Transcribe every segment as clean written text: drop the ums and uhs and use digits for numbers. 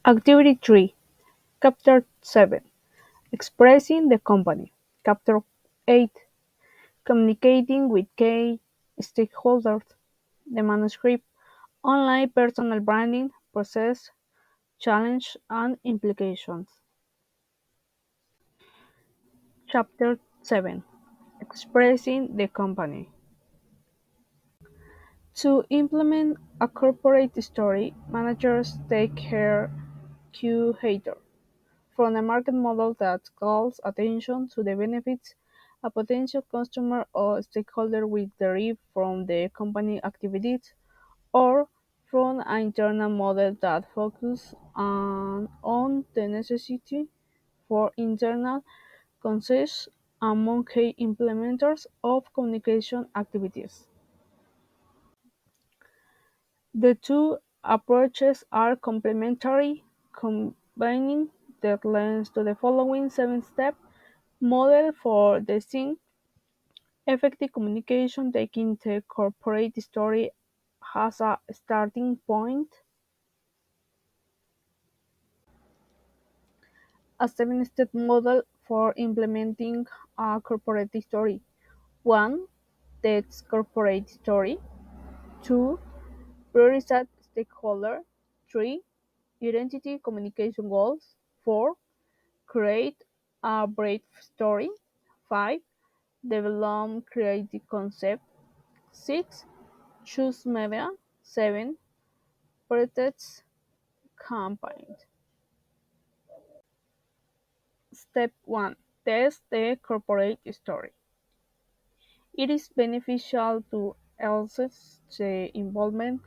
Activity 3. Chapter 7. Expressing the company. Chapter 8. Communicating with key stakeholders. The manuscript. Online personal branding, process, challenge, and implications. Chapter 7. Expressing the company. To implement a corporate story, managers take care curator from a market model that calls attention to the benefits a potential customer or stakeholder will derive from the company activities, or from an internal model that focuses on the necessity for internal consensus among key implementers of communication activities. The two approaches are complementary, combining that lends to the following seven-step model for distinct, effective communication, taking the corporate story as a starting point. A seven-step model for implementing a corporate story. 1. Text corporate story. 2. Prioritize stakeholder. 3. Identity communication goals. 4. Create a brief story. 5. Develop creative concept. 6. Choose media. 7. Protect campaign. Step 1. Test the corporate story. It is beneficial to assess the involvement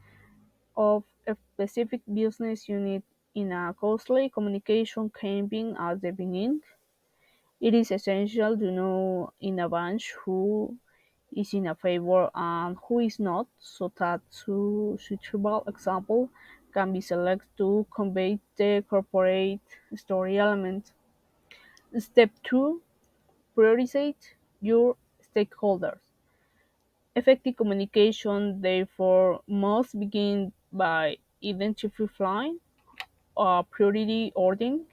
of a specific business unit in a costly communication campaign at the beginning. It is essential to know in advance who is in a favor and who is not, so that two suitable examples can be selected to convey the corporate story element. Step 2. Prioritize your stakeholders. Effective communication, therefore, must begin by identifying a priority ordering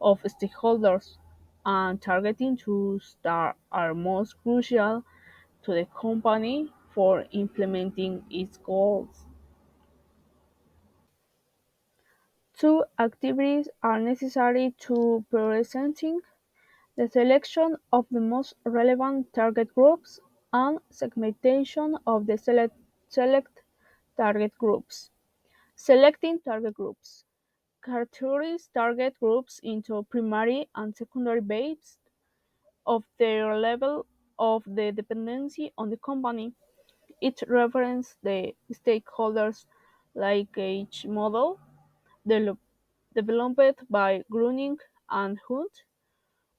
of stakeholders and targeting those that are most crucial to the company for implementing its goals. Two activities are necessary to presenting the selection of the most relevant target groups and segmentation of the select target groups. Selecting target groups. Categorize target groups into primary and secondary based of their level of the dependency on the company. It references the stakeholders linkage model develop- developed by Gruning and Hunt,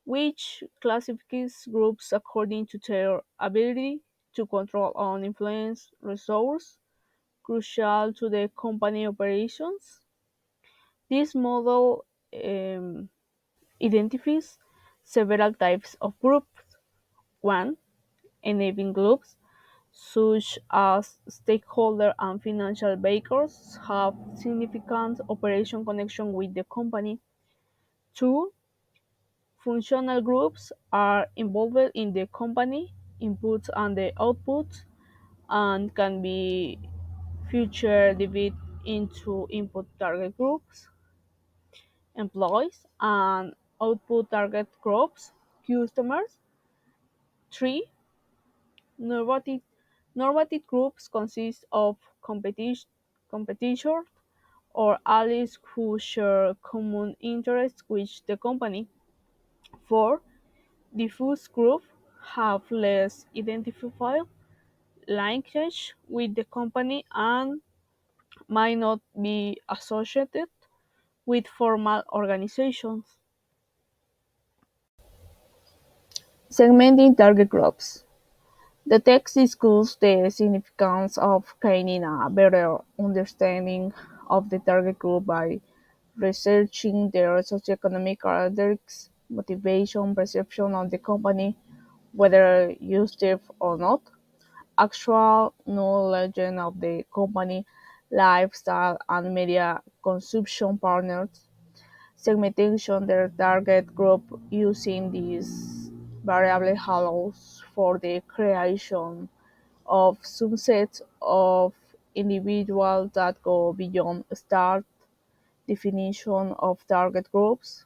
which classifies groups according to their ability to control and influence resources crucial to the company operations. This model identifies several types of groups. 1. Enabling groups, such as stakeholder and financial backers, have significant operation connection with the company. 2. Functional groups are involved in the company inputs and the outputs and can be further divided into input target groups, employees, and output target groups, customers. 3. Normative, normative groups consist of competitors or allies who share common interests with the company. 4. Diffuse groups have less identifiable linkage with the company and might not be associated with formal organizations. Segmenting target groups. The text discusses the significance of gaining a better understanding of the target group by researching their socioeconomic characteristics, motivation, perception of the company, whether useful or not, actual knowledge of the company, lifestyle, and media consumption patterns. Segmentation their target group using this variable allows for the creation of subsets of individuals that go beyond start definition of target groups,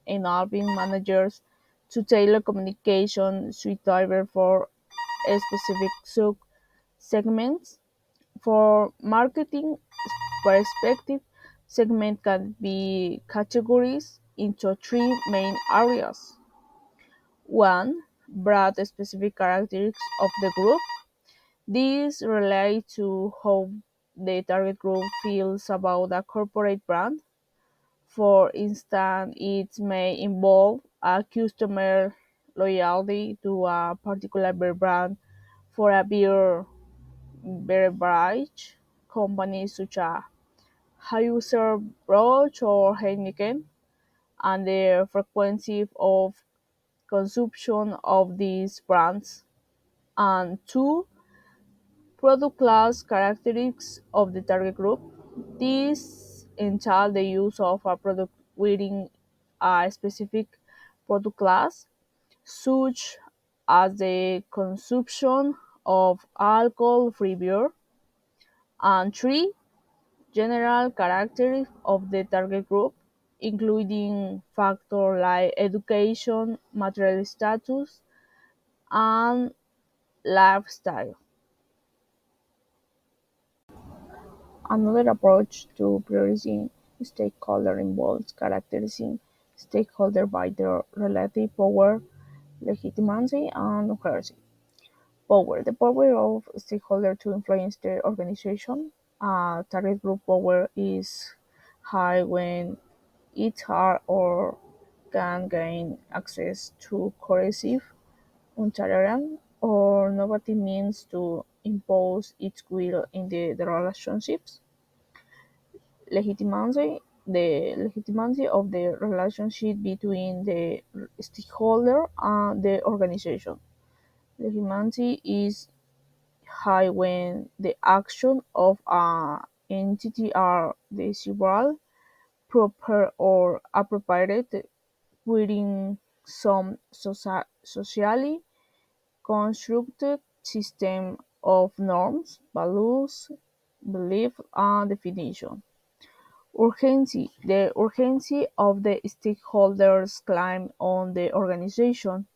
enabling managers to tailor communication suitable for a specific sub-segments. For marketing perspective, segment can be categorized into three main areas. One, broad specific characteristics of the group. These relate to how the target group feels about a corporate brand. For instance, it may involve a customer loyalty to a particular beer brand for a beverage company such as Anheuser-Busch or Heineken, and the frequency of consumption of these brands. And two, product class characteristics of the target group. These entail the use of a product within a specific product class, such as the consumption of alcohol-free beer. And three, general characteristics of the target group, including factors like education, material status, and lifestyle. Another approach to prioritizing stakeholder involves characterizing stakeholders by their relative power, legitimacy, and urgency. Power: the power of stakeholders to influence the organization. Target group power is high when it are or can gain access to coercive, intolerant, or innovative means to impose its will in the relationships. Legitimacy: the legitimacy of the relationship between the stakeholder and the organization. Legitimacy is high when the actions of an entity are desirable, proper, or appropriate within some socially constructed system of norms, values, beliefs, and definitions. Urgency: the urgency of the stakeholders' claim on the organization.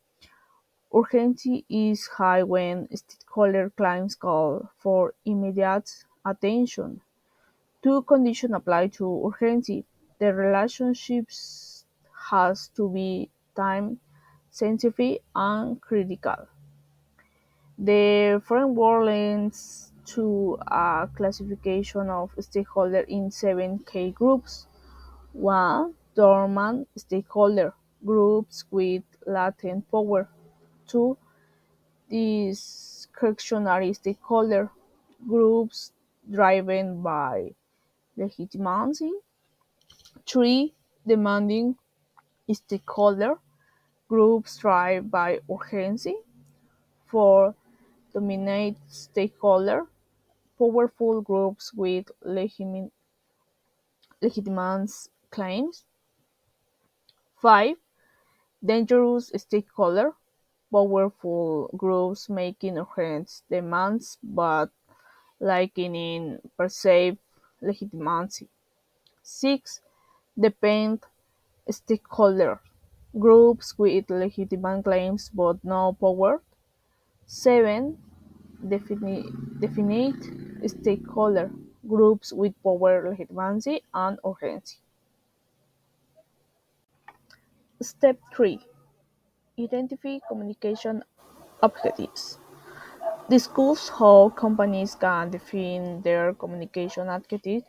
Urgency is high when stakeholder claims call for immediate attention. Two conditions apply to urgency: the relationship has to be time sensitive and critical. The framework leads to a classification of stakeholders in seven key groups. 1. Dormant stakeholder groups with latent power. 2. Discretionary stakeholder groups driven by legitimacy. 3. Demanding stakeholder groups driven by urgency. 4. Dominate stakeholder powerful groups with legitimate claims. 5. Dangerous stakeholder powerful groups making urgent demands but lacking in perceived legitimacy. 6. Dependent stakeholder groups with legitimate claims but no power. 7. Definite stakeholder groups with power, legitimacy, and urgency. Step 3. Identify communication objectives. Discuss how companies can define their communication objectives,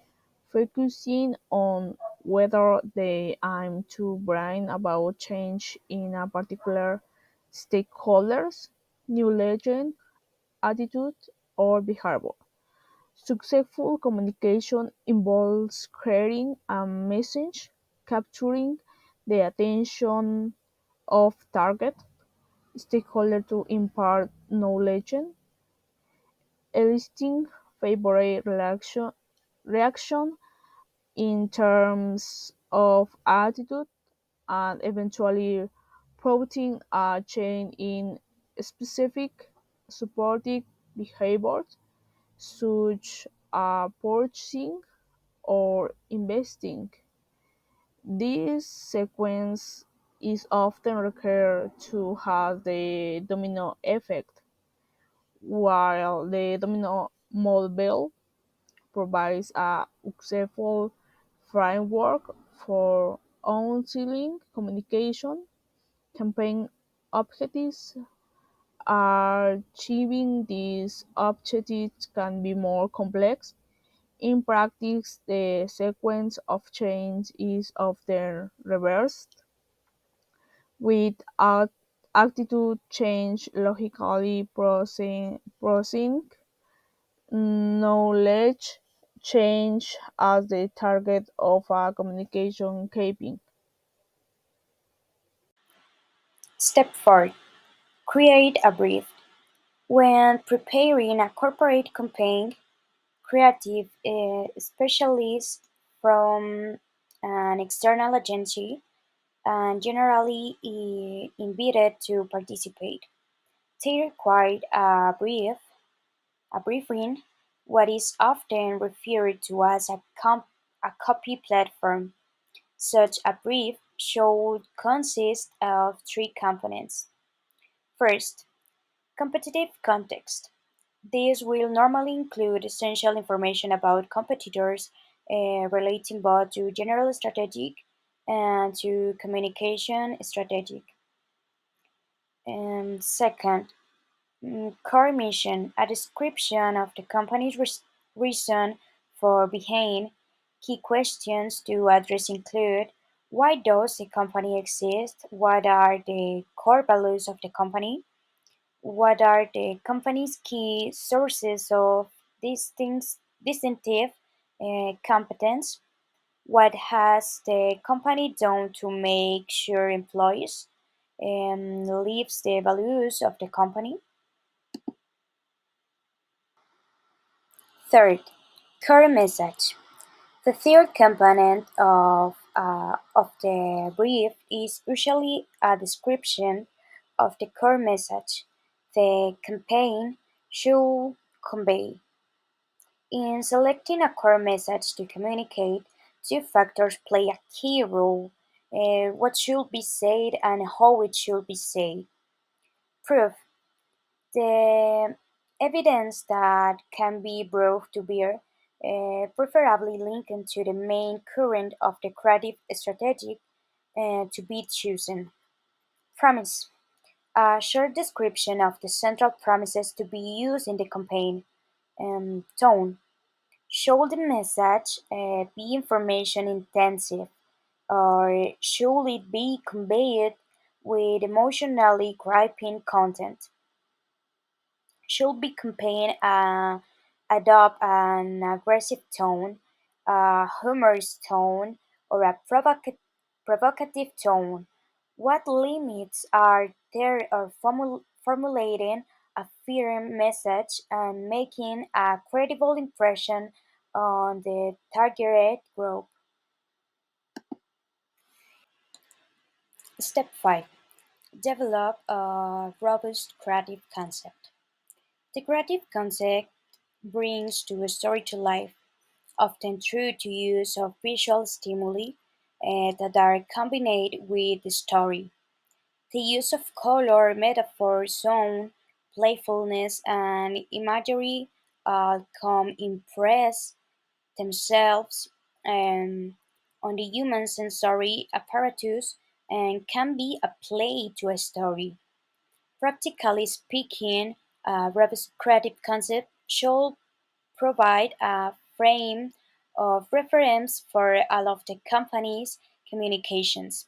focusing on whether they aim to bring about change in a particular stakeholder's new legend, attitude, or behavior. Successful communication involves creating a message, capturing the attention of target stakeholder to impart knowledge, eliciting favorable reaction in terms of attitude and eventually promoting a change in specific supportive behaviors such as purchasing or investing. This sequence is often referred to as the domino effect, while the domino model provides a useful framework for unsealing communication. Campaign objectives. Achieving these objectives can be more complex. In practice, the sequence of change is often reversed, with attitude change logically processing knowledge change as the target of a communication campaign. Step 4. Create a brief. When preparing a corporate campaign, creative specialists from an external agency and generally invited to participate. They required a briefing, what is often referred to as a copy platform. Such a brief should consist of three components. First, competitive context. This will normally include essential information about competitors, relating both to general strategic and to communication strategic. And second, core mission, a description of the company's reason for being. Key questions to address include: why does the company exist? What are the core values of the company? What are the company's key sources of distinctive competence? What has the company done to make sure employees lives the values of the company? Third, core message. The third component of the brief is usually a description of the core message the campaign should convey. In selecting a core message to communicate, two factors play a key role: what should be said and how it should be said. Proof. The evidence that can be brought to bear, preferably linked to the main current of the creative strategy to be chosen. Promise. A short description of the central promises to be used in the campaign. Tone. Should the message be information intensive, or should it be conveyed with emotionally gripping content? Should be campaign adopt an aggressive tone, a humorous tone, or a provocative tone? What limits are there of formulating a firm message and making a credible impression on the targeted group? Step 5. Develop a robust creative concept. The creative concept brings to a story to life, often through the use of visual stimuli that are combined with the story. The use of color, metaphor, sound, playfulness, and imagery come impress themselves um, on the human sensory apparatus and can be applied to a story. Practically speaking, a robust creative concept should provide a frame of reference for all of the company's communications,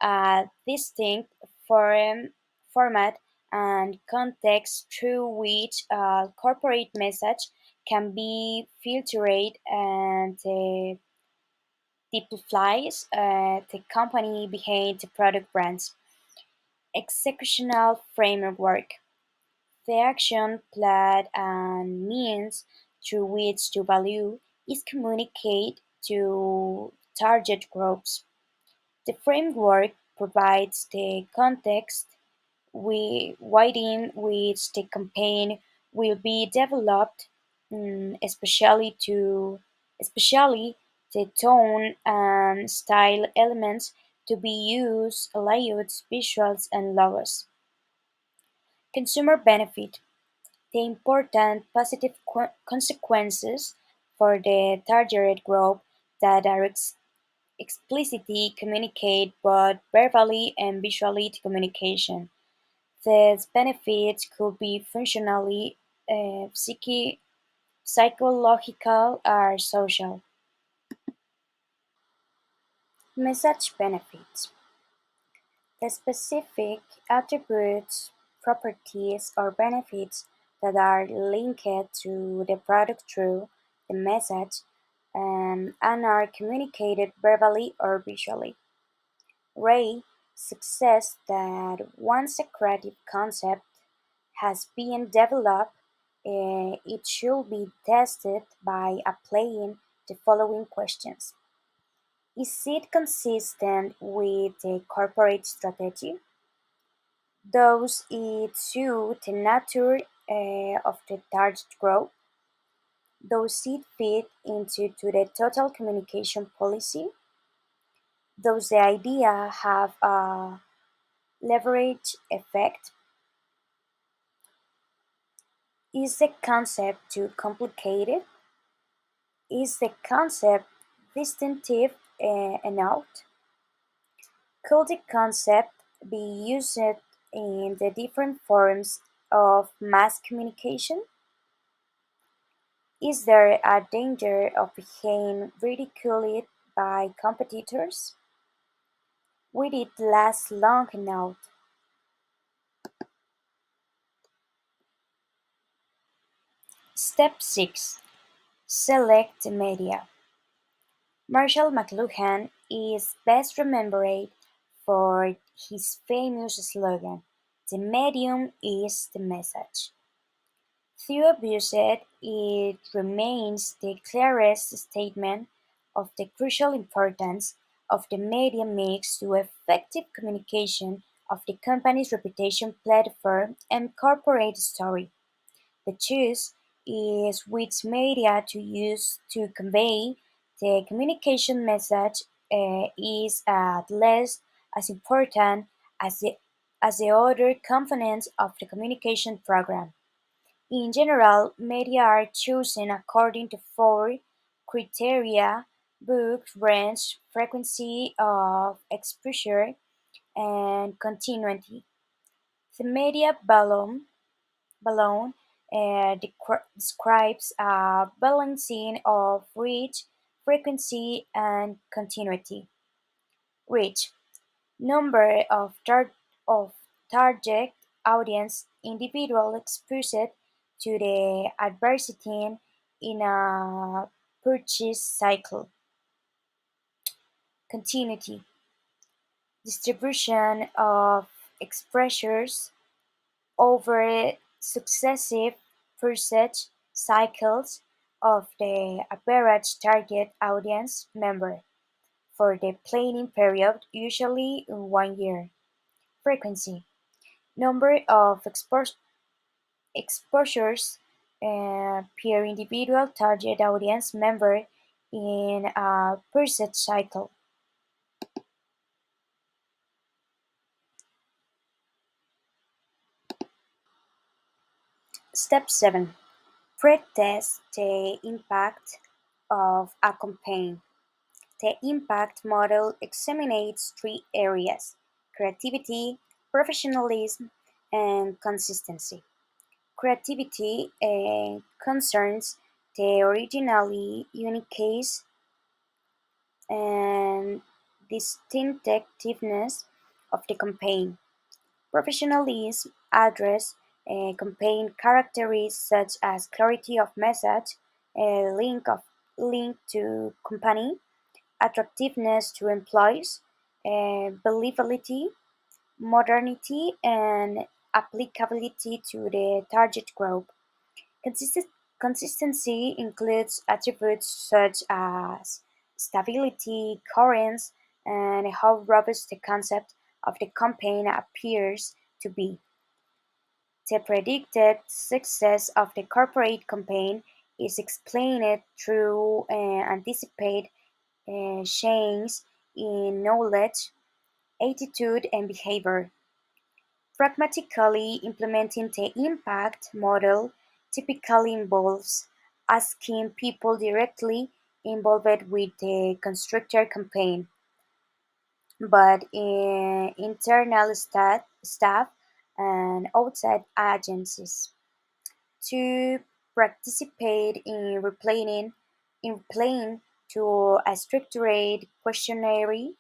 a distinct format and context through which a corporate message can be filtered and typifies the company behind the product brands. Executional framework. The action, plan, and means through which the value is communicated to target groups. The framework provides the context within which the campaign will be developed, especially the tone and style elements to be used, layouts, visuals, and logos. Consumer benefit: the important positive consequences for the targeted group that are explicitly communicated both verbally and visually to communication. These benefits could be functionally, psychological, or social. Message benefits: the specific attributes, properties, or benefits that are linked to the product through the message, and are communicated verbally or visually. Ray suggests that once a creative concept has been developed, it should be tested by applying the following questions. Is it consistent with the corporate strategy? Does it suit the nature of the target group? Does it fit into the total communication policy? Does the idea have a leverage effect? Is the concept too complicated? Is the concept distinctive enough? Could the concept be used in the different forms of mass communication? Is there a danger of being ridiculed by competitors? Will it last long enough? Step 6. Select the media. Marshall McLuhan is best remembered for his famous slogan, "The medium is the message." Though abused, it remains the clearest statement of the crucial importance of the media mix to effective communication of the company's reputation, platform, and corporate story. The choice is which media to use to convey the communication message is at least as important as the other components of the communication program. In general, media are chosen according to four criteria: book range, frequency of exposure, and continuity. The media balloon describes a balancing of reach, frequency, and continuity. Reach: number of target audience individual exposed to the advertising in a purchase cycle. Continuity: distribution of exposures over successive purchase cycles of the average target audience member for the planning period, usually 1 year. Frequency: number of exposures per individual target audience member in a purchase cycle. Step 7. Pre-test the impact of a campaign. The impact model examines three areas: creativity, professionalism, and consistency. Creativity concerns the originally uniqueness and distinctiveness of the campaign. Professionalism addresses campaign characteristics such as clarity of message, link to company, attractiveness to employees, believability, modernity, and applicability to the target group. Consistency includes attributes such as stability, coherence, and how robust the concept of the campaign appears to be. The predicted success of the corporate campaign is explained through anticipated changes in knowledge, attitude, and behavior. Pragmatically implementing the impact model typically involves asking people directly involved with the constructor campaign, but internal staff and outside agencies to participate in replying to a structured questionnaire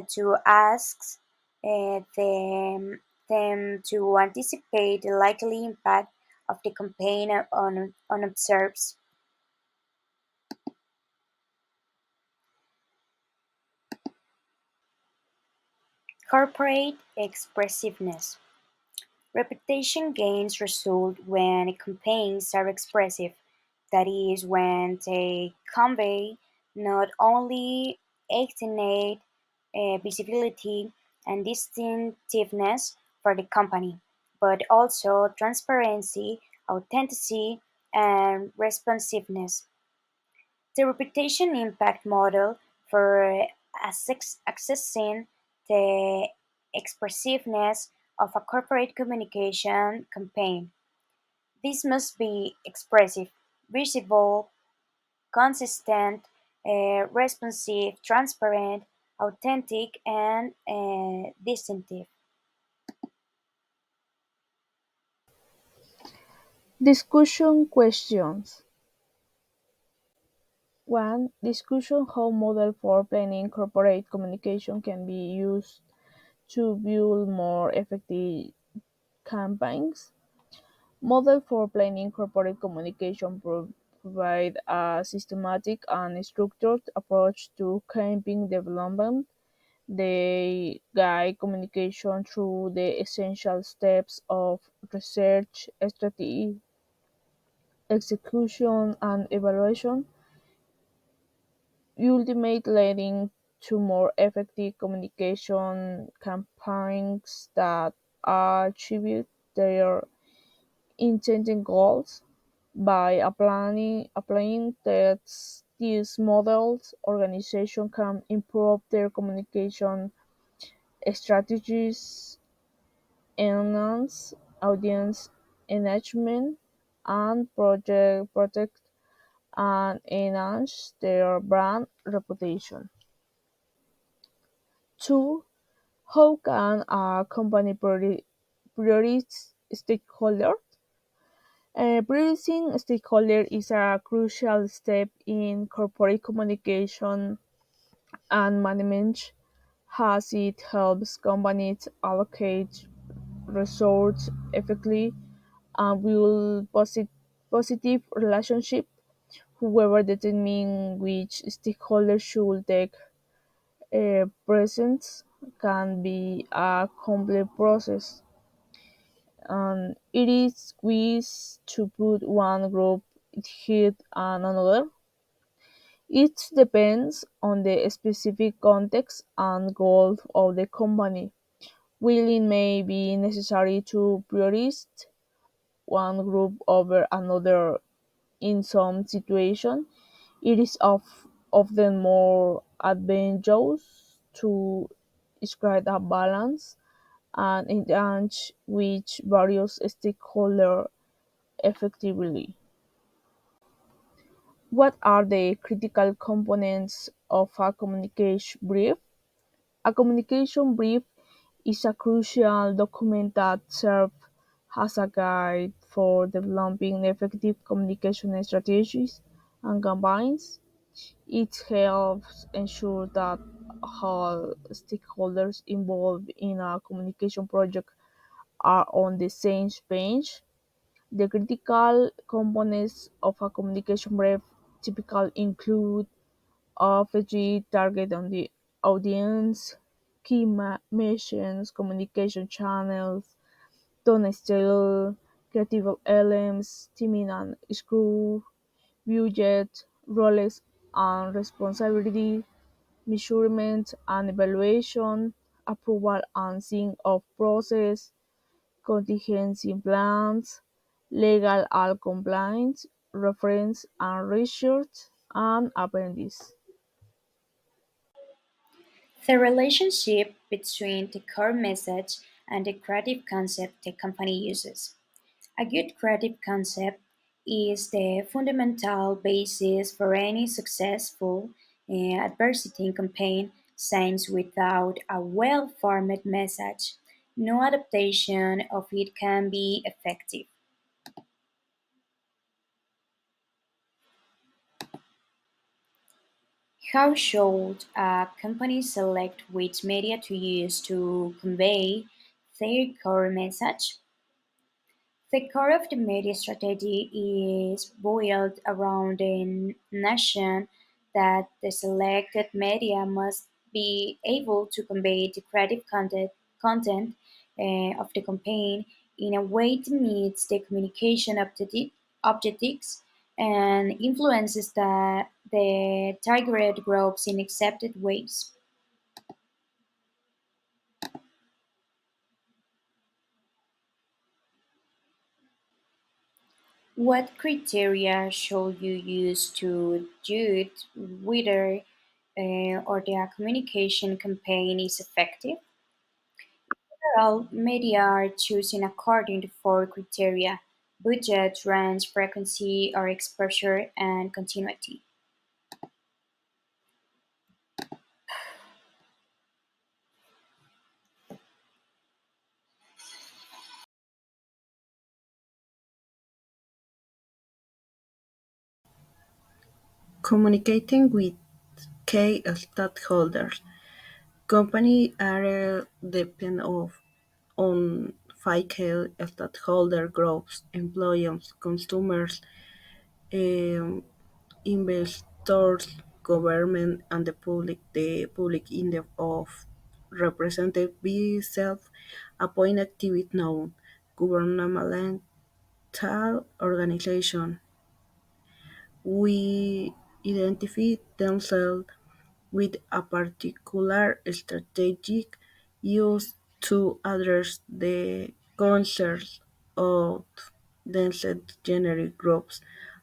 to ask them to anticipate the likely impact of the campaign on observes. Corporate expressiveness. Reputation gains result when campaigns are expressive, that is, when they convey not only authentic visibility and distinctiveness for the company, but also transparency, authenticity, and responsiveness. The reputation impact model for assessing the expressiveness of a corporate communication campaign. This must be expressive, visible, consistent, responsive, transparent, authentic, and distinctive. Discussion questions. 1. Discussion how model for planning corporate communication can be used to build more effective campaigns. Model for planning corporate communication provide a systematic and structured approach to campaign development. They guide communication through the essential steps of research, strategy, execution, and evaluation, ultimately leading to more effective communication campaigns that achieve their intended goals. By applying these models, organizations can improve their communication strategies, enhance audience engagement, and protect and enhance their brand reputation. 2. How can a company prioritize stakeholders? Prioritizing stakeholders is a crucial step in corporate communication and management as it helps companies allocate resources effectively and build positive relationships. Whoever determines which stakeholders should take presence can be a complex process, and it is wise to put one group ahead and another. It depends on the specific context and goal of the company. While it may be necessary to prioritize one group over another in some situations, it is often more advantageous to strike a balance and engage with various stakeholders effectively. What are the critical components of a communication brief? A communication brief is a crucial document that serves as a guide for developing effective communication strategies and campaigns. It helps ensure that all stakeholders involved in a communication project are on the same page. The critical components of a communication brief typically include obviously target on the audience, key missions, communication channels, tone style, creative elements, timing and screw, budget, roles. and responsibility, measurement and evaluation, approval and sign off process, contingency plans, legal and compliance, reference and research, and appendix. The relationship between the core message and the creative concept the company uses. A good creative concept is the fundamental basis for any successful advertising campaign, since without a well-formed message, no adaptation of it can be effective. How should a company select which media to use to convey their core message? The core of the media strategy is built around the notion that the selected media must be able to convey the creative content of the campaign in a way that meets the communication objectives and influences the targeted groups in accepted ways. What criteria should you use to judge whether or the communication campaign is effective? Overall, media are chosen according to four criteria: budget, range, frequency or exposure, and continuity. Communicating with key stakeholders. Companies are depend on five key stakeholder groups: employees, consumers, um, investors, government, and the public. The public in the of represented by self-appointed activity known governmental organization. We identify themselves with a particular strategic use to address the concerns of dense generic groups.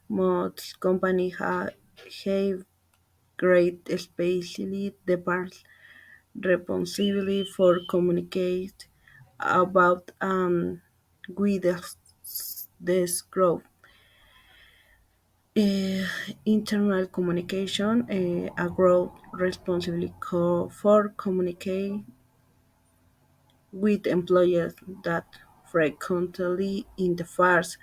Most companies have great especially departments responsible for communicate about with this group. Internal communication, a group responsible for communicate with employees that frequently interferes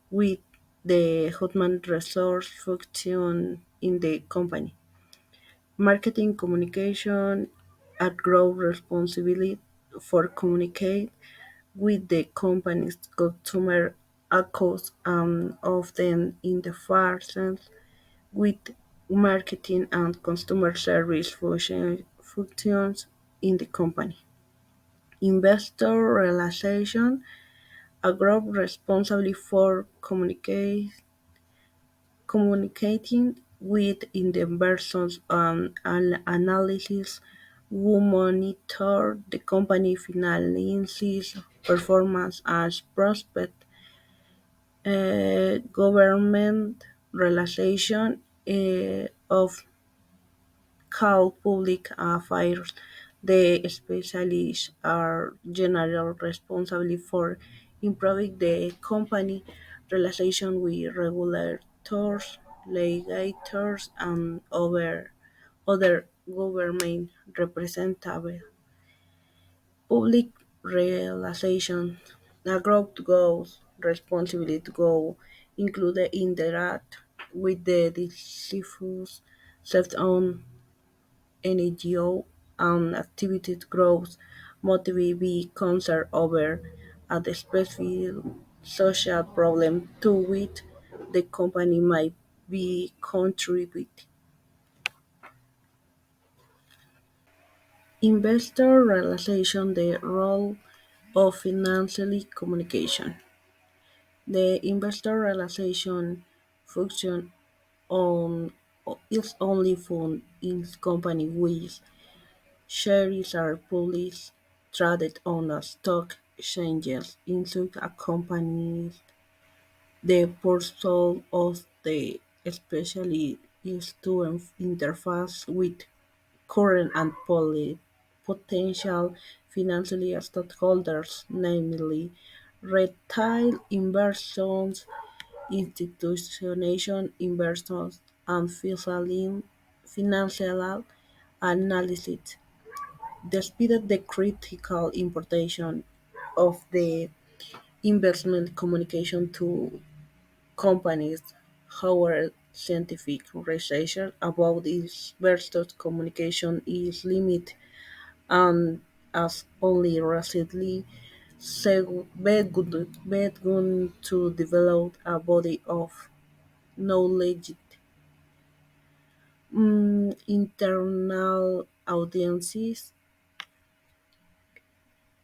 with the human resource function in the company. Marketing communication, a group responsibility for communicate with the company's customer accounts and often interferes with marketing and customer service functions in the company. Investor relations, a group responsible for communicating with investors and analysts who monitor the company finances, performance, and prospect. Government relations of called public affairs. The specialists are generally responsible for improving the company relation with regulators, legislators, and other government representatives. Public relations. A group goals responsibility to go include interact with the diffuse self-owned NGO and activity growth motivated by concern over a specific social problem to which the company might be contributing. Investor relations, the role of financial communication. The investor relation function on is only found in companies which shares are publicly traded on a stock exchanges. Inside a company, the purpose of the especially is to interface with current and potential financial stakeholders, namely retail investors, institutional investors, and financial analysts. Despite the critical importance of the investment communication to companies, however, scientific research about this versus communication is limited and has only recently begun to develop a body of knowledge. Internal audiences,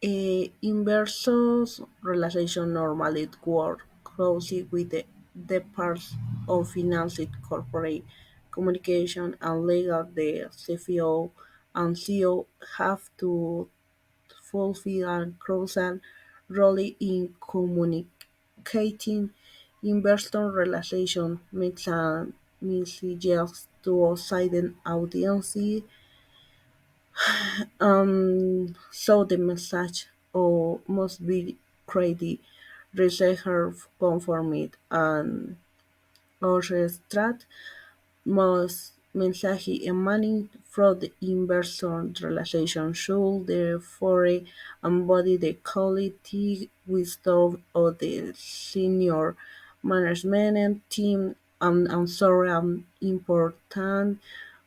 inversors relation normally work closely with the parts of finance, corporate communication, and legal. The CFO and CEO have to fulfill a crucial role in communicating investor relations, messages to outside audiences. So the message must be created, research conformed, and orchestrated. Most message emanating from the investor relation should therefore embody the quality wisdom of the senior management team and so important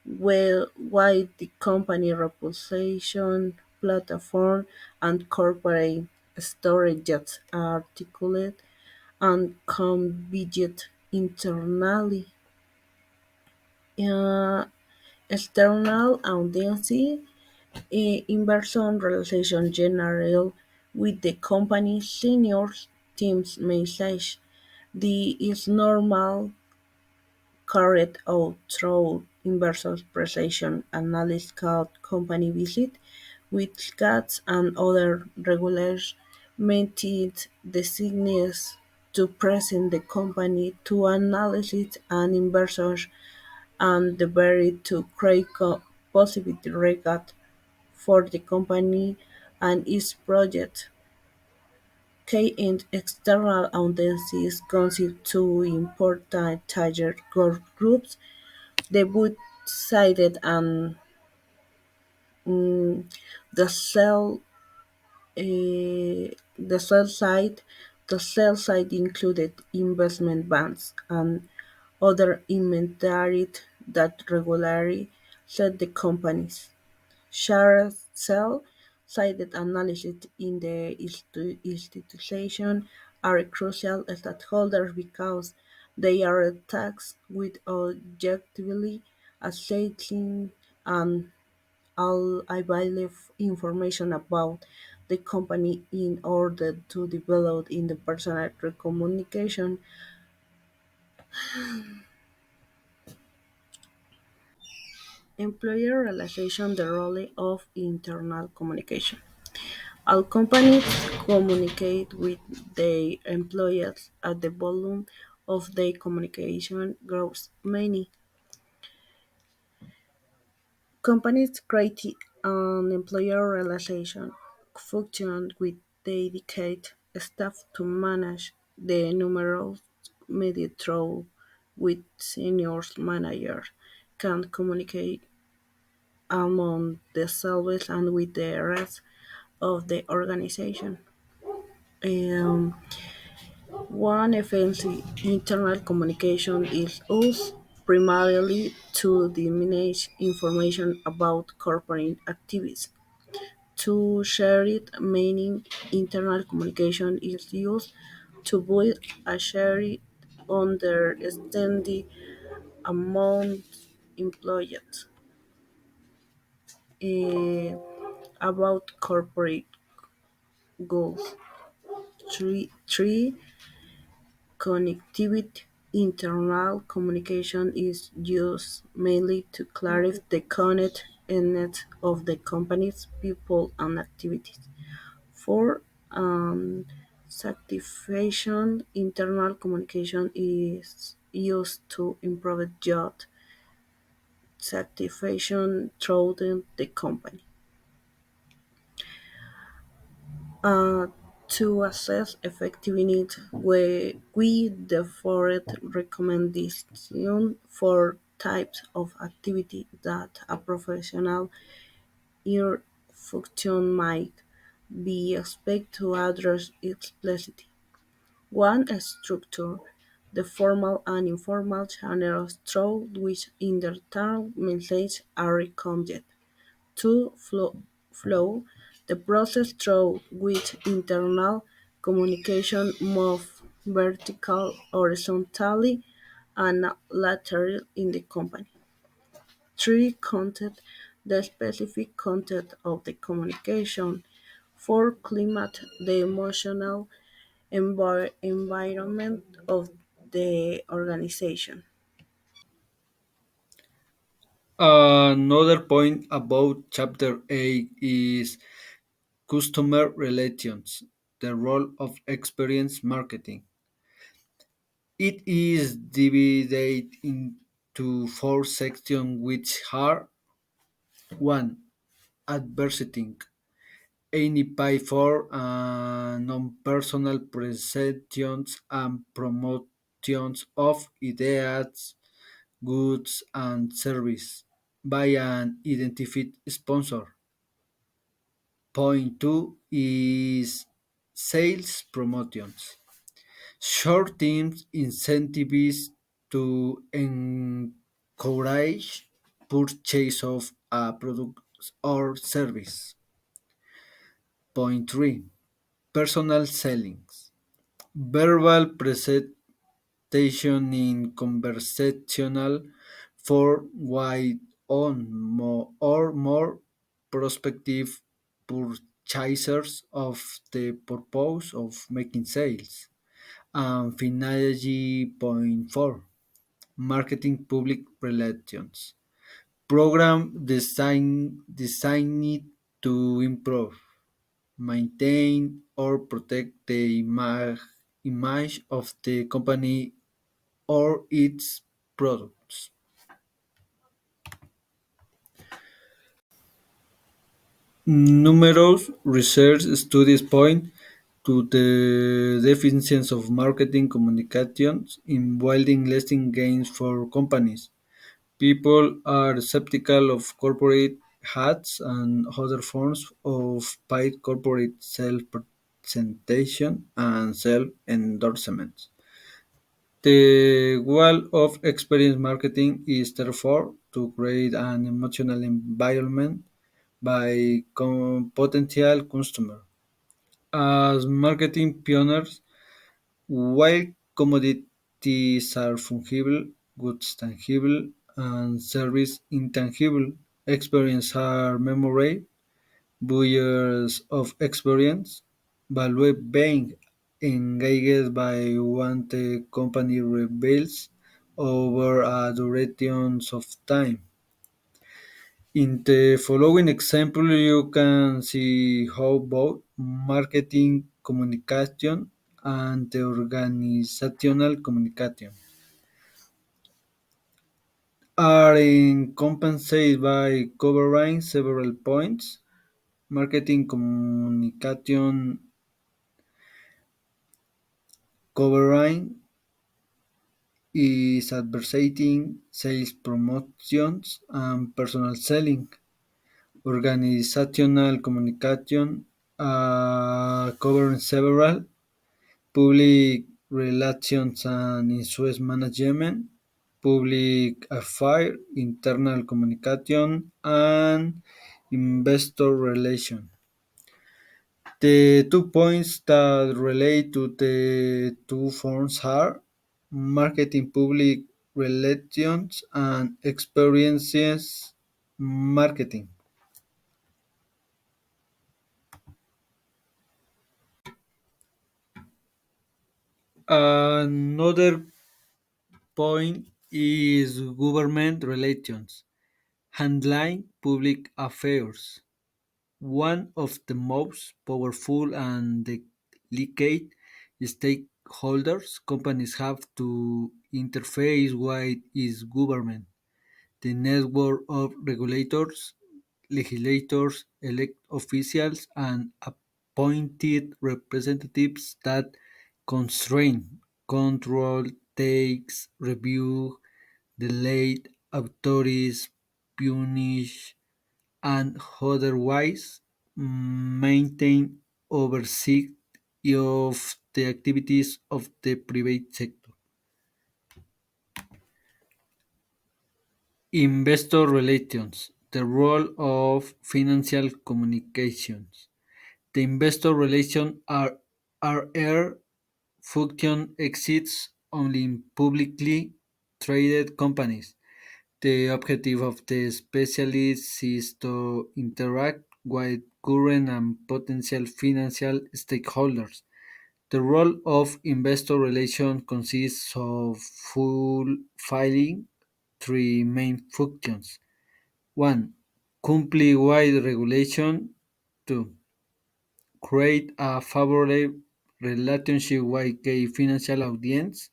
why the company reputation, platform, and corporate strategies are articulate and conveyed internally. Uh, External audience, in-person relation general with the company senior team's message. The is normal carried out through in-person presentation analytical company visit with guides and other regular methods designed to present the company to analysts and investors and the very to create positive regard for the company and its project. Key and external audiences consist two important target groups: the both-sided and the the sell side. The sell side included investment banks and other intermediaries that regularly set the companies. Share sell-sided analysis in the institution are crucial stakeholders because they are tasked with objectively assessing and all available information about the company in order to develop in the personal communication. Employer relation, the role of internal communication. All companies communicate with their employees at the volume of their communication grows. Many companies create an employer relation function with dedicated staff to manage the numerous media through with senior managers can communicate among themselves and with the rest of the organization. Um, One effective internal communication is used primarily to disseminate information about corporate activities. To share it, meaning internal communication is used to build a shared understanding among employees about corporate goals. Three, connectivity internal communication is used mainly to clarify the content and net of the company's people and activities. For satisfaction, internal communication is used to improve job satisfaction throughout the company. Uh, to assess effectiveness, we therefore recommend distinction for types of activity that a professional ear function might be expected to address explicitly. One is structure, the formal and informal channels through which internal messages are conveyed. Two, flow, the process through which internal communication moves vertical, horizontally, and laterally in the company. Three, content, the specific content of the communication. Four, climate, the emotional environment of the organization. Another point about Chapter 8 is customer relations, the role of experience marketing. It is divided into four sections which are 1. Advertising, any pay for non-personal presentations and promotions of ideas, goods, and service by an identified sponsor. Point 2 is sales promotions. Short-term incentives to encourage purchase of a product or service. Point 3. Personal sellings. Verbal presentation in conversational for wide on more or more prospective purchasers of the purpose of making sales. And finally, point 4. Marketing public relations. Program designed to improve, maintain, or protect the image of the company or its products. Numerous research studies point to the deficiencies of marketing communications in building lasting gains for companies. People are skeptical of corporate hats and other forms of paid corporate self-presentation and self-endorsements. The goal of experience marketing is therefore to create an emotional environment by potential customer. As marketing pioneers, while commodities are fungible, goods tangible, and service intangible, experience are memory, years of experience, value being engaged by what the company reveals over a duration of time. In the following example, you can see how both marketing communication and the organizational communication are compensated by covering several points. Marketing communication covering is advertising, sales promotions, and personal selling. Organizational communication covering several public relations and issues management, public affairs, internal communication, and investor relations. The 2 points that relate to the two forms are marketing public relations and experiences marketing. Another point is government relations, handling public affairs. One of the most powerful and delicate stakeholders companies have to interface with is government. The network of regulators, legislators, elected officials, and appointed representatives that constrain, control, takes, review, delegate authorities, punish, and otherwise maintain oversight of the activities of the private sector. Investor relations, the role of financial communications. The investor relation RR function exists only in publicly traded companies. The objective of the specialists is to interact with current and potential financial stakeholders. The role of investor relations consists of fulfilling three main functions. 1. Comply with regulation. 2. Create a favorable relationship with key financial audience.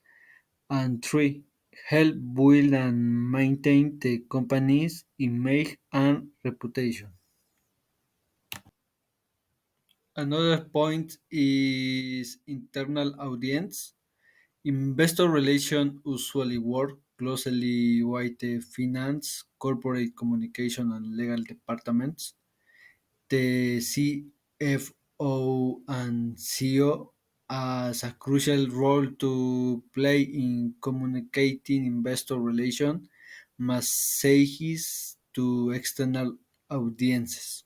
And 3. Help build and maintain the company's image and reputation. Another point is internal audience. Investor relations usually work closely with the finance, corporate communication, and legal departments. The CFO and CEO has a crucial role to play in communicating investor relations messages to external audiences.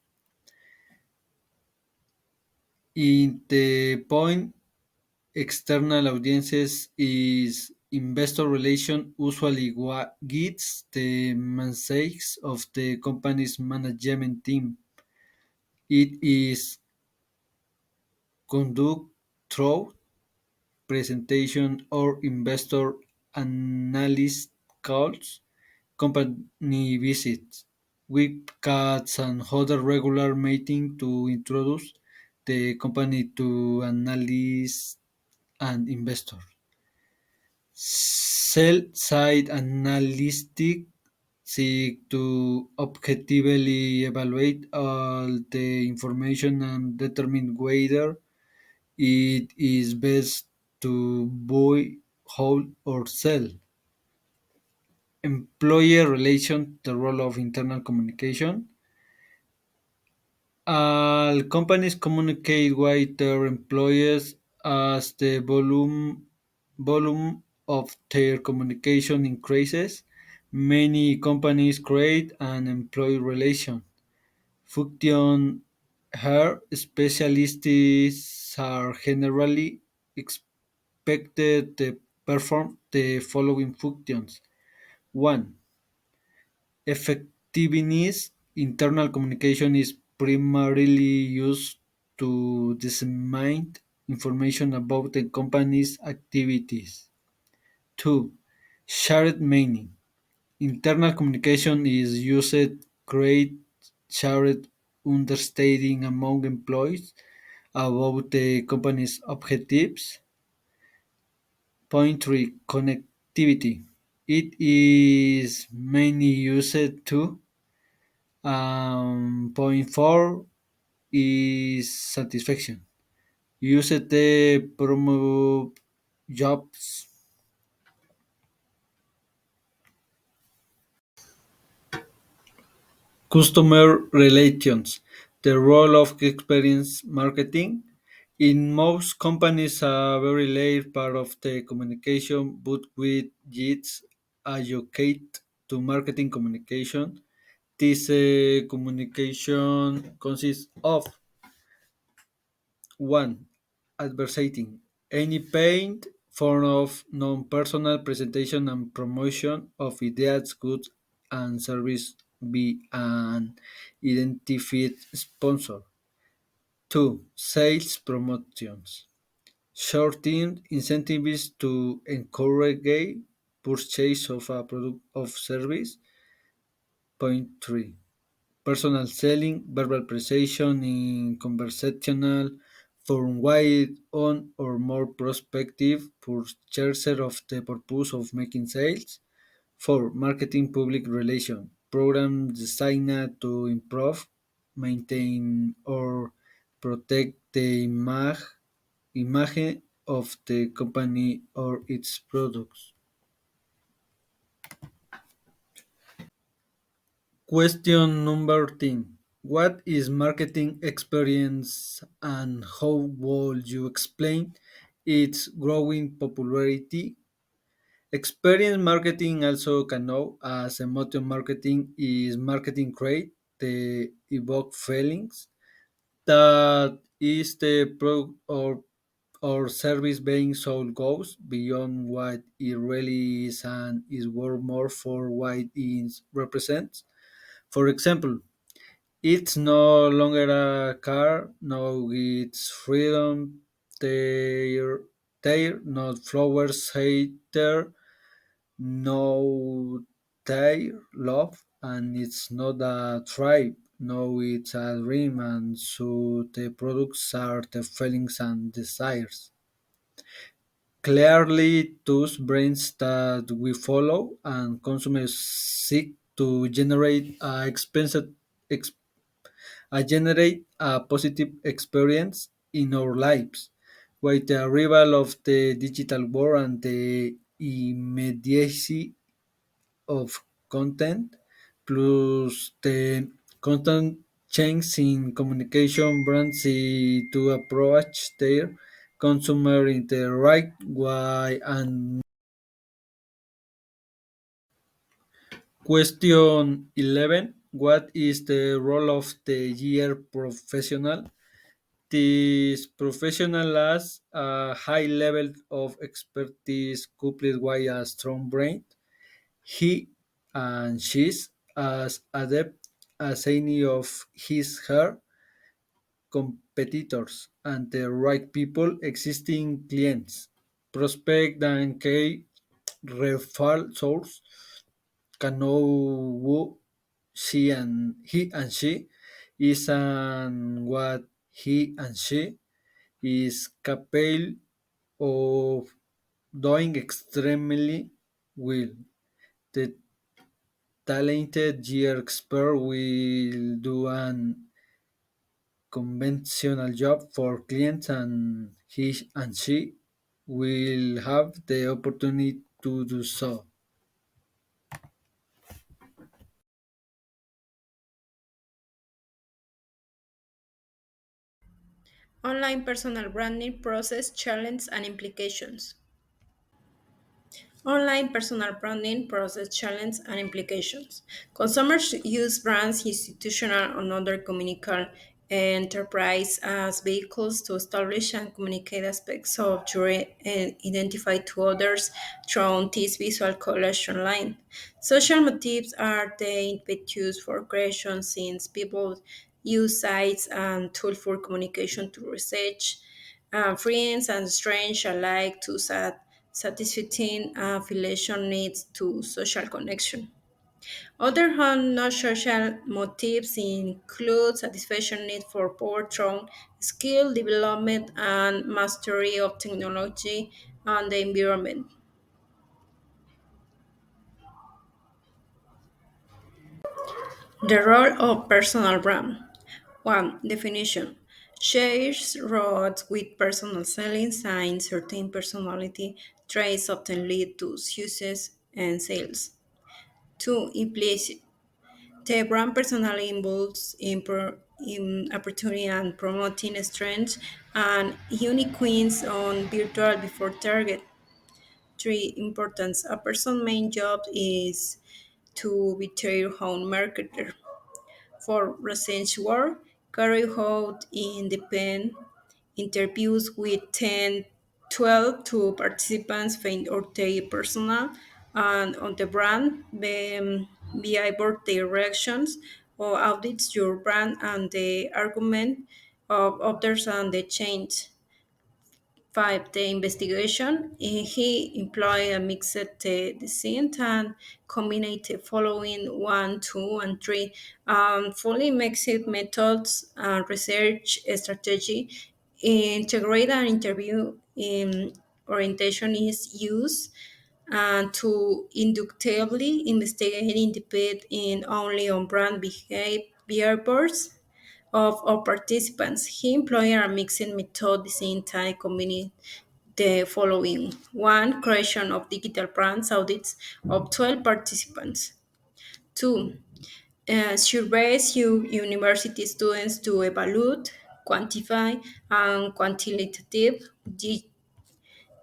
In the point external audiences is investor relation usually gets the messages of the company's management team. It is conducted through presentation or investor analyst calls, company visits, webcasts, and other regular meetings to introduce the company to analysts and investors. Sell-side analysts seek to objectively evaluate all the information and determine whether it is best to buy, hold, or sell. Employer relations, the role of internal communication. All companies communicate with their employees as the volume of their communication increases. Many companies create an employee relation function. Here, specialists are generally expected to perform the following functions. 1. Effectiveness. Internal communication is primarily used to disseminate information about the company's activities. 2. Shared meaning. Internal communication is used to create shared understanding among employees about the company's objectives. Point 3. Connectivity. It is mainly used to point 4 is satisfaction. Use the promote jobs. Customer relations. The role of experience marketing. In most companies, a very late part of the communication, but with its allocate to marketing communication. This communication consists of 1. Advertising. Any paid form of non-personal presentation and promotion of ideas, goods, and service by an identified sponsor. 2. Sales promotions. Short-term incentives to encourage purchase of a product of service. Point 3. Personal selling, verbal persuasion in conversational form wide on or more prospective purchaser of the purpose of making sales. 4. Marketing public relation. Program designed to improve, maintain, or protect the image of the company or its products. Question number 10. What is marketing experience and how would you explain its growing popularity? Experience marketing, also can know as emotion marketing, is marketing trait the evoke feelings that is the product or service being sold goes beyond what it really is and is worth more for what it represents. For example, it's no longer a car, no, it's freedom, there, not flowers, hater, no, their love, and it's not a tribe, no, it's a dream, and so the products are the feelings and desires. Clearly, those brands that we follow and consumers seek to generate a positive experience in our lives. With the arrival of the digital world and the immediacy of content, plus the constant change in communication, brands see to approach their consumer in the right way. And question 11. What is the role of the year professional? This professional has a high level of expertise coupled with a strong brain. He and she's as adept as any of his her competitors and the right people, existing clients, prospect and key referral source can know who he and she is and what he and she is capable of doing extremely well. The talented year expert will do an conventional job for clients and he and she will have the opportunity to do so. Online personal branding process, challenge, and implications. Online personal branding process, challenge, and implications. Consumers use brands, institutional, and other communical enterprise as vehicles to establish and communicate aspects of your identify to others through this visual collage online. Social motives are the impetus for creation since people use sites and tools for communication to research friends and strangers alike to satisfying affiliation needs to social connection. Other non-social motives include satisfaction need for power through skill development and mastery of technology and the environment. The role of personal brand. 1. Definition. Shares roads with personal selling signs, certain personality traits often lead to success and sales. 2. Implicit. The brand personally involves in opportunity and promoting strengths and unique wins on virtual before target. 3. Importance. A person's main job is to be their own marketer. For research work, carry out independent interviews with 10, 12 to participants find out their personal and on the brand behavior their reactions or audits your brand and the argument of others and the change. 5. The investigation. He employed a mixed deceit and combined the following 1, 2, and 3 fully mixed methods and research strategy. Integrate an interview in orientation is used to inductively investigate independent in only on brand behaviors of participants. He employed a mixing method designed to combine the following: one, creation of digital brands audits of 12 participants; two, surveys university students to evaluate, quantify, and quantitative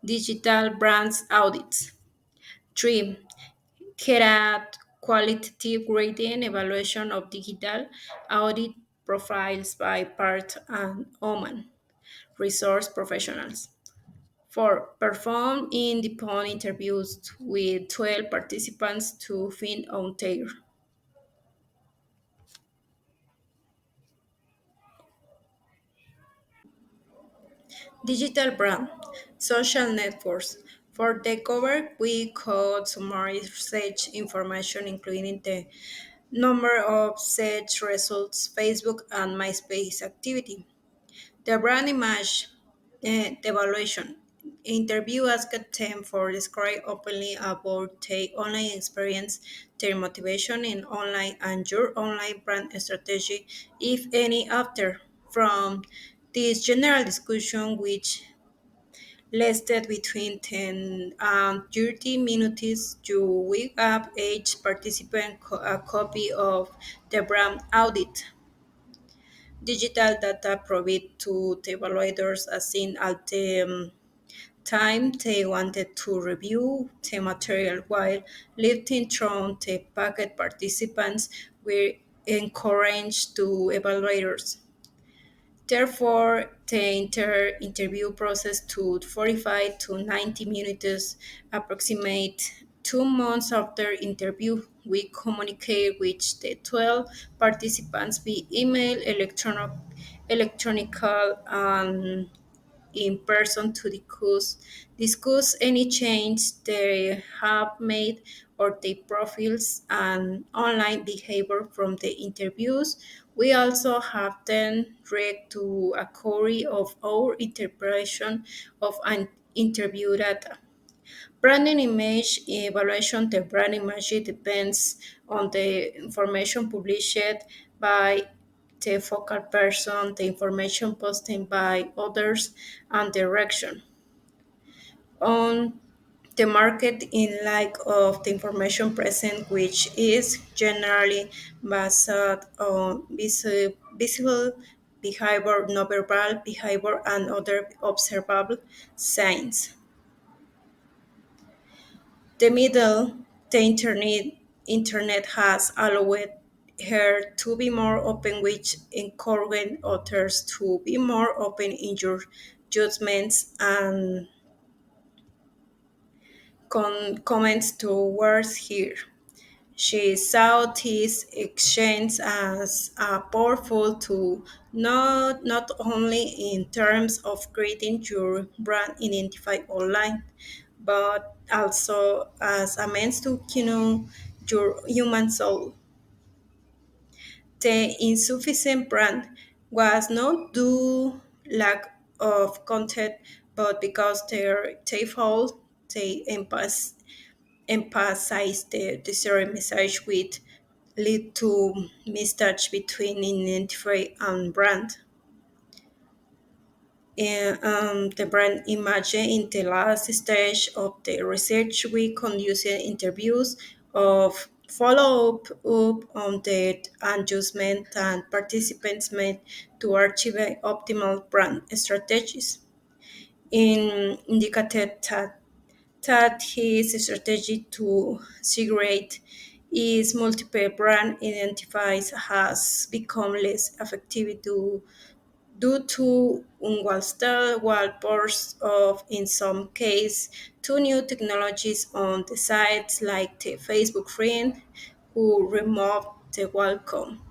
digital brands audits; three, carry out qualitative grading evaluation of digital audit profiles by part and Oman resource professionals. 4. Perform independent interviews with 12 participants to find out their digital brand, social networks. For the cover, we could summarize search information, including the number of search results, Facebook and MySpace activity. The brand image, the evaluation. Interview asked them for describe openly about their online experience, their motivation in online, and your online brand strategy, if any, after. From this general discussion, which lasted between 10 and 30 minutes, you will have each participant a copy of the brand audit digital data provided to the evaluators as seen at the time they wanted to review the material while lifting through the packet participants were encouraged to evaluators. Therefore, the interview process took 45 to 90 minutes, approximate 2 months after interview. We communicate with the 12 participants via email, electronical, and in person to discuss any change they have made or their profiles and online behavior from the interviews. We also have then read to a query of our interpretation of an interview data. Branding image evaluation. The brand image depends on the information published by the focal person, the information posted by others, and direction on the market in light of the information present, which is generally based on visible behavior, nonverbal behavior, and other observable signs. The middle, the internet has allowed her to be more open, which encouraged others to be more open in your judgments and comments towards her. She saw this exchange as a powerful tool, not only in terms of creating your brand identify online, but also as a means to your human soul. The insufficient brand was not due lack of content, but because they failed, they emphasize the desired message which lead to mismatch between identity and brand. And the brand image in the last stage of the research, we conducted interviews of follow up on the adjustment and participants made to achieve optimal brand strategies. In indicated that his strategy to segregate is multiple brand identifies has become less effective due to unwasted wallboards of, in some cases, two new technologies on the sites like the Facebook friend who removed the welcome.